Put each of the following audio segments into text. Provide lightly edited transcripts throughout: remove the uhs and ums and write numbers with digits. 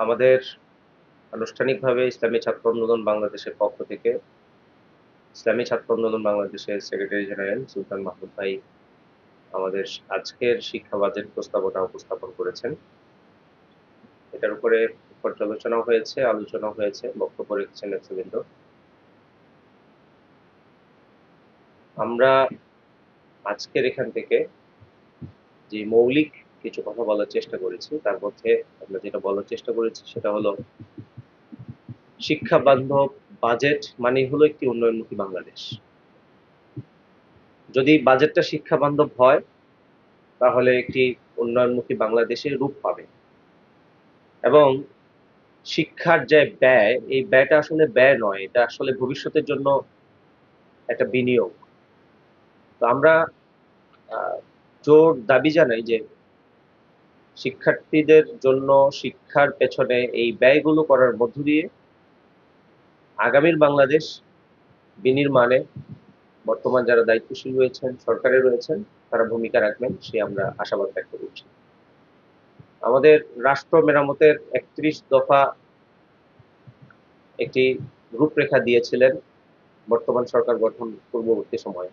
আমাদের আনুষ্ঠানিকভাবে ইসলামী ছাত্র আন্দোলন বাংলাদেশের পক্ষ থেকে ইসলামী ছাত্র আন্দোলন বাংলাদেশের সেক্রেটারি জেনারেল সুলতান মাহমুদ ভাই আমাদের আজকের শিক্ষা বাজেট প্রস্তাবনা উপস্থাপন করেছেন। এটার উপরে পর্যালোচনা হয়েছে, আলোচনা হয়েছে, বক্তব্য রেখেছেন নেতৃবৃন্দ। আমরা আজকের এখান থেকে যে মৌলিক কিছু কথা বলার চেষ্টা করেছি, তার মধ্যে আমরা যেটা বলার চেষ্টা করেছি সেটা হলো শিক্ষা বান্ধব বাজেট মানে হলো একটি উন্নয়নমুখী বাংলাদেশ। যদি বাজেটটা শিক্ষা বান্ধব হয় তাহলে একটি উন্নয়নমুখী বাংলাদেশের রূপ পাবে। এবং শিক্ষার যে ব্যয়, এই ব্যয়টা আসলে ব্যয় নয়, এটা আসলে ভবিষ্যতের জন্য একটা বিনিয়োগ। তো আমরা জোর দাবি জানাই যে শিক্ষার্থীদের জন্য শিক্ষার পেছনে এই ব্যয়গুলো করার মধ্য দিয়ে আগামীর বাংলাদেশ বিনির্মাণে বর্তমান যারা দায়িত্বশীল রয়েছেন, সরকারে রয়েছেন, তারা ভূমিকা রাখবেন, সে আমরা আশাবাদ ব্যক্ত করছি। আমাদের রাষ্ট্র মেরামতের ৩১ দফা একটি রূপরেখা দিয়েছিলেন বর্তমান সরকার গঠন পূর্ববর্তী সময়ে।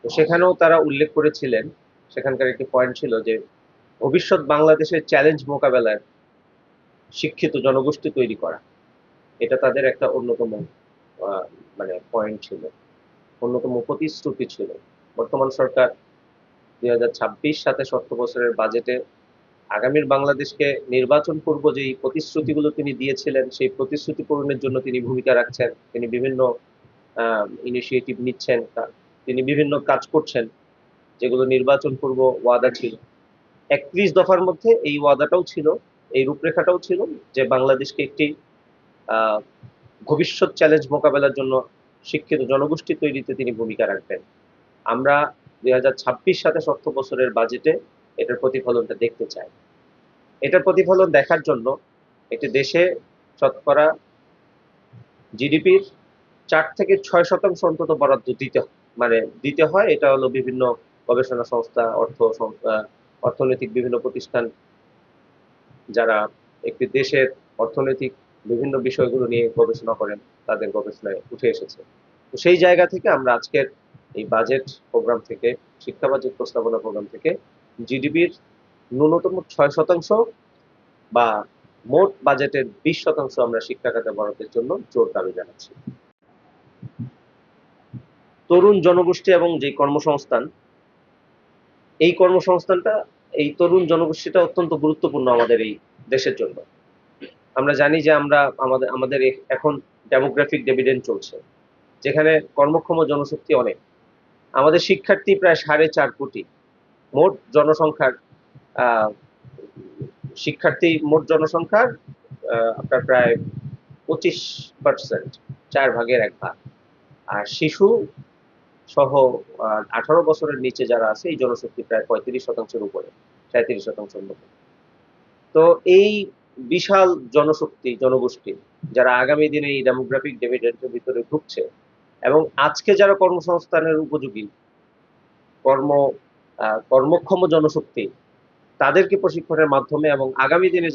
তো সেখানেও তারা উল্লেখ করেছিলেন, সেখানকার একটি পয়েন্ট ছিল যে ভবিষ্যৎ বাংলাদেশের চ্যালেঞ্জ মোকাবেলায় শিক্ষিত জনগোষ্ঠী তৈরি করা, এটা তাদের একটা অন্যতম মানে পয়েন্ট ছিল, অন্যতম প্রতিশ্রুতি ছিল। বর্তমান সরকার ২০২৬-২৭ অর্থ বছরের বাজেটে আগামীর বাংলাদেশকে নির্বাচন পূর্ব যেই প্রতিশ্রুতিগুলো তিনি দিয়েছিলেন, সেই প্রতিশ্রুতি পূরণের জন্য তিনি ভূমিকা রাখছেন, তিনি বিভিন্ন ইনিশিয়েটিভ নিচ্ছেন, তিনি বিভিন্ন কাজ করছেন যেগুলো নির্বাচন পূর্ব ওয়াদা ছিল। ৩১ দফার মধ্যে এই ওয়াদাটাও ছিল, এই রূপরেখাটাও ছিল যে বাংলাদেশকে একটি ভবিষ্যৎ চ্যালেঞ্জ মোকাবেলার জন্য শিক্ষিত জনগোষ্ঠী তৈরিতে তিনি ভূমিকা রাখবেন। আমরা ২০২৬-২৭ অর্থ বছরের বাজেটে এটার প্রতিফলনটা দেখতে চাই। এটার প্রতিফলন দেখার জন্য একটি দেশে শতকরা জিডিপির ৪-৬% অন্তত বরাদ্দ দিতে হয়। এটা হলো বিভিন্ন গবেষণা সংস্থা, অর্থনৈতিক বিভিন্ন প্রতিষ্ঠান যারা একটি দেশের অর্থনৈতিক বিভিন্ন বিষয়গুলো নিয়ে গবেষণা করেন, তাদের গবেষণায় উঠে এসেছে। তো সেই জায়গা থেকে আমরা আজকের এই বাজেট প্রোগ্রাম থেকে, শিক্ষা বাজেট প্রস্তাবনা প্রোগ্রাম থেকে জিডিপির ন্যূনতম ৬% বা মোট বাজেটের ২০% আমরা শিক্ষা খাতে বরাদ্দের জন্য জোর দাবি জানাচ্ছি। তরুণ জনগোষ্ঠী এবং যে কর্মসংস্থান, এই কর্মসংস্থানটা, এই তরুণ জনগোষ্ঠীটা অত্যন্ত গুরুত্বপূর্ণ আমাদের এই দেশের জন্য। আমরা জানি যে আমাদের এখন ডেমোগ্রাফিক ডিভিডেন্ড চলছে, যেখানে কর্মক্ষম জনশক্তি অনেক। আমাদের শিক্ষার্থী প্রায় ৪.৫ কোটি। মোট জনসংখ্যার মোট জনসংখ্যার আপনার প্রায় 25%, 4 ভাগের 1 ভাগ। আর শিশু সহ 18 বছরের নিচে যারা আছে, এই জনশক্তি প্রায় 35%-এর উপরে, 37%-এর মতো। তো এই বিশাল জনগোষ্ঠী যারা আগামী দিনে এই ডেমোগ্রাফিক ডিভিডেন্ডের ভিতরে ঢুকছে, এবং আজকে যারা কর্মসংস্থানের উপযোগী কর্মক্ষম জনশক্তি, তাদেরকে প্রশিক্ষণের মাধ্যমে এবং আগামী দিনে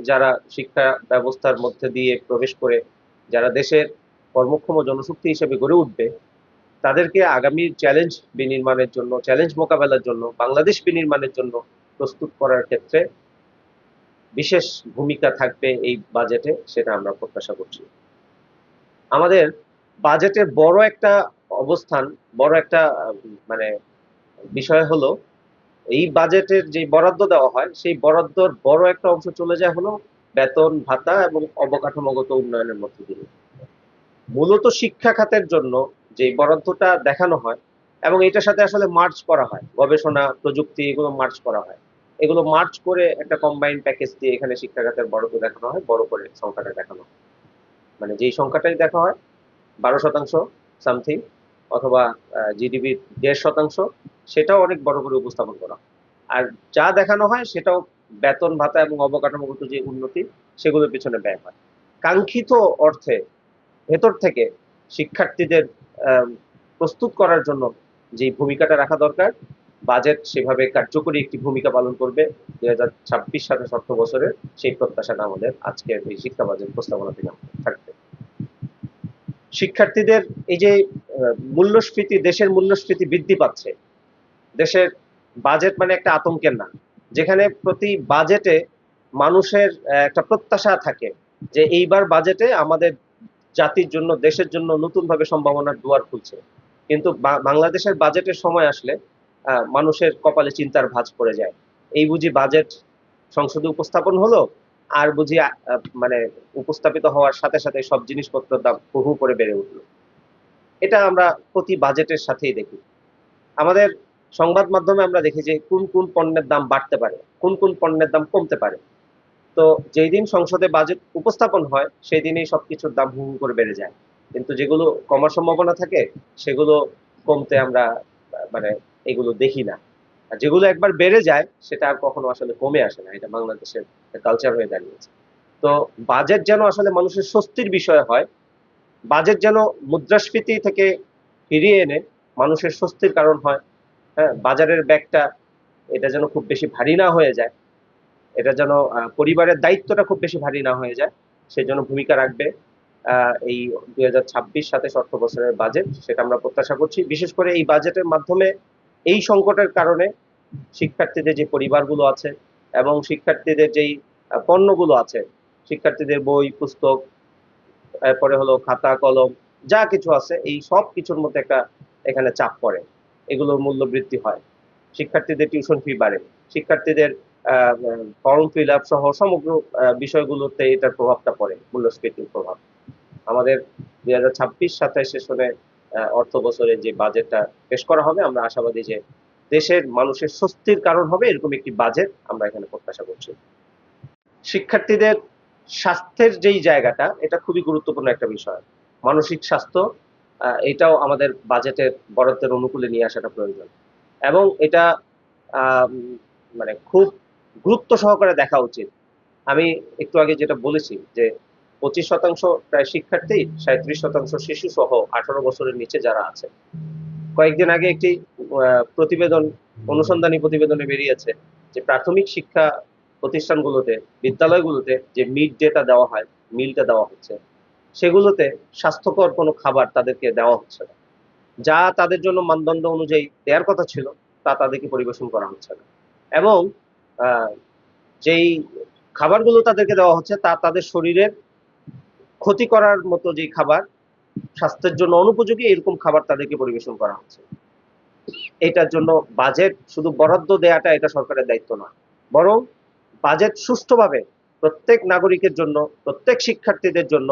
যারা শিক্ষা ব্যবস্থার মধ্যে দিয়ে প্রবেশ করে যারা দেশের কর্মক্ষম জনশক্তি হিসেবে গড়ে উঠবে, তাদেরকে আগামীর চ্যালেঞ্জ বিনির্মাণের জন্য, চ্যালেঞ্জ মোকাবেলার জন্য, বাংলাদেশ বিনির্মাণের জন্য প্রস্তুত করার ক্ষেত্রে বিশেষ ভূমিকা থাকবে এই বাজেটে, সেটা আমরা প্রত্যাশা করছি। আমাদের বাজেটের বড় একটা অবস্থান, বড় একটা মানে বিষয় হলো, এই বাজেটের যে বরাদ্দ দেওয়া হয়, সেই বরাদ্দর বড় একটা অংশ চলে যায় হলো বেতন ভাতা এবং অবকাঠামোগত উন্নয়নের মধ্যে দিয়ে। মূলত শিক্ষা খাতের জন্য যে বরাদ্দটা দেখানো হয়, এবং এটার সাথে আসলে মার্চ করা হয়, গবেষণা, প্রযুক্তি, এগুলো মার্চ করা হয়। এগুলো মার্চ করে একটা কম্বাইন্ড প্যাকেজ দিয়ে এখানে শিক্ষা খাতের বরাদ্দ দেখানো হয়, বড় করে সংখ্যাটা দেখানো হয়। মানে যেই সংখ্যাটাই দেখা হয় 12% সামথিং, অথবা জিডিপির 1.5%, সেটাও অনেক বড় করে উপস্থাপন করা। আর যা দেখানো হয় সেটাও বেতন ভাতা এবং অবকাঠামোগত যে উন্নতি, সেগুলোর পিছনে ব্যয় হয়। কাঙ্ক্ষিত অর্থে ভেতর থেকে শিক্ষার্থীদের প্রস্তুত করার জন্য যে ভূমিকাটা রাখা দরকার, বাজেট সেভাবে কার্যকরী একটি ভূমিকা পালন করবে 2026-27 অর্থ বছরের, সেই প্রত্যাশাটা আমাদের আজকের এই শিক্ষা বাজেট প্রস্তাবনা থেকে থাকবে। শিক্ষার্থীদের এই যে মূল্যস্ফীতি, দেশের মূল্যস্ফীতি বৃদ্ধি পাচ্ছে, দেশের বাজেট মানে একটা আতঙ্কের নাম, যেখানে প্রতি বাজেটে মানুষের একটা প্রত্যাশা থাকে যে এইবার বাজেটে আমাদের জাতির জন্য, দেশের জন্য নতুনভাবে সম্ভাবনার দুয়ার খুলছে। কিন্তু বাংলাদেশের বাজেটের সময় আসলে মানুষের কপালে চিন্তার ভাঁজ পড়ে যায়। এই বুঝি বাজেট সংসদে উপস্থাপন হলো, আর বুঝি মানে উপস্থাপিত হওয়ার সাথে সাথে সব জিনিসপত্রের দাম হু হু করে বেড়ে উঠলো। এটা আমরা প্রতি বাজেটের সাথেই দেখি। আমাদের সংবাদ মাধ্যমে আমরা দেখি যে কোন কোন পণ্যের দাম বাড়তে পারে, কোন কোন পণ্যের দাম কমতে পারে। তো যেই দিন সংসদে বাজেট উপস্থাপন হয় সেই দিনই সবকিছুর দাম হু হু করে বেড়ে যায়, কিন্তু যেগুলো কমার সম্ভাবনা থাকে সেগুলো কমতে আমরা মানে এগুলো দেখি না। আর যেগুলো একবার বেড়ে যায় সেটা আর কখনো আসলে কমে আসে না। এটা বাংলাদেশের কালচার হয়ে দাঁড়িয়েছে। তো বাজেট যেন আসলে মানুষের স্বস্তির বিষয় হয়, বাজেট যেন মুদ্রাস্ফীতি থেকে ফিরিয়ে এনে মানুষের স্বস্তির কারণ হয়। হ্যাঁ, বাজারের ব্যাগটা এটা যেন খুব বেশি ভারী না হয়ে যায়, এটা যেন পরিবারের দায়িত্বটা খুব বেশি ভারী না হয়ে যায়, সেজন্য ভূমিকা রাখবে এই 2026-27 অর্থ বছরের বাজেট, সেটা আমরা প্রত্যাশা করছি। বিশেষ করে এই বাজেটের মাধ্যমে এই সংকটের কারণে শিক্ষার্থীদের যে পরিবারগুলো আছে এবং শিক্ষার্থীদের যেই পণ্যগুলো আছে, শিক্ষার্থীদের বই পুস্তক, এরপরে হলো খাতা কলম, যা কিছু আছে এই সব কিছুর মধ্যে একটা এখানে চাপ পড়ে, এগুলোর মূল্য বৃদ্ধি হয়, শিক্ষার্থীদের টিউশন ফি বাড়ে, শিক্ষার্থীদের ফর্ম ফিল আপ সহ সমগ্র বিষয়গুলোতে এটার প্রভাবটা পড়ে, মূল্যস্ফীতির প্রভাব। আমাদের 2026-27 সেশনে অর্থ বছরে যে বাজেটটা পেশ করা হবে, আমরা আশাবাদী যে দেশের মানুষের স্বস্তির কারণ হবে এরকম একটি বাজেট আমরা এখানে প্রত্যাশা করছি। শিক্ষার্থীদের স্বাস্থ্যের যেই জায়গাটা, এটা খুবই গুরুত্বপূর্ণ একটা বিষয়। মানসিক স্বাস্থ্য এটাও আমাদের বাজেটের বরাদ্দের অনুকূলে নিয়ে আসাটা প্রয়োজন, এবং এটা মানে খুব গুরুত্ব সহকারে দেখা উচিত। আমি একটু আগে যেটা বলেছি যে 25% প্রায় শিক্ষার্থী, 37% শিশু সহ 18 বছরের নিচে যারা আছে। কয়েকদিন আগে একটি প্রতিবেদন, অনুসন্ধানী প্রতিবেদনে বেরিয়েছে যে প্রাথমিক শিক্ষা প্রতিষ্ঠানগুলোতে, বিদ্যালয়গুলোতে যে মিড ডেটা দেওয়া হয়, মিলটা দেওয়া হচ্ছে, সেগুলোতে স্বাস্থ্যকর কোনো খাবার তাদেরকে দেওয়া হচ্ছে না। যা তাদের জন্য মানদণ্ড অনুযায়ী দেওয়ার কথা ছিল তা তাদেরকে পরিবেশন করা হচ্ছে না। এবং আহ, যেই খাবারগুলো তাদেরকে দেওয়া হচ্ছে তা তাদের শরীরের ক্ষতি করার মতো যে খাবার, স্বাস্থ্যের জন্য অনুপযোগী এরকম খাবার তাদেরকে পরিবেশন করা হচ্ছে। এটার জন্য বাজেট শুধু বরাদ্দ দেওয়াটা এটা সরকারের দায়িত্ব নয়, বরং বাজেট সুষ্ঠুভাবে প্রত্যেক নাগরিকের জন্য, প্রত্যেক শিক্ষার্থীদের জন্য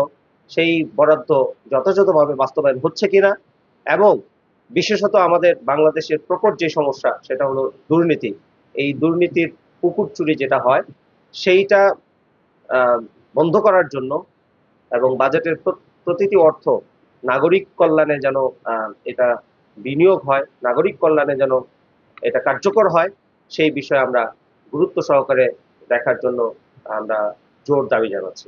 সেই বরাদ্দ যথাযথভাবে বাস্তবায়ন হচ্ছে কিনা, এবং বিশেষত আমাদের বাংলাদেশের প্রকট যে সমস্যা সেটা হলো দুর্নীতি, এই দুর্নীতির পুকুর চুরি যেটা হয় সেইটা বন্ধ করার জন্য, এবং বাজেটের প্রতিটি অর্থ নাগরিক কল্যাণে যেন এটা বিনিয়োগ হয়, নাগরিক কল্যাণে যেন এটা কার্যকর হয়, সেই বিষয়ে আমরা গুরুত্ব সহকারে দেখার জন্য আমরা জোর দাবি জানাচ্ছি।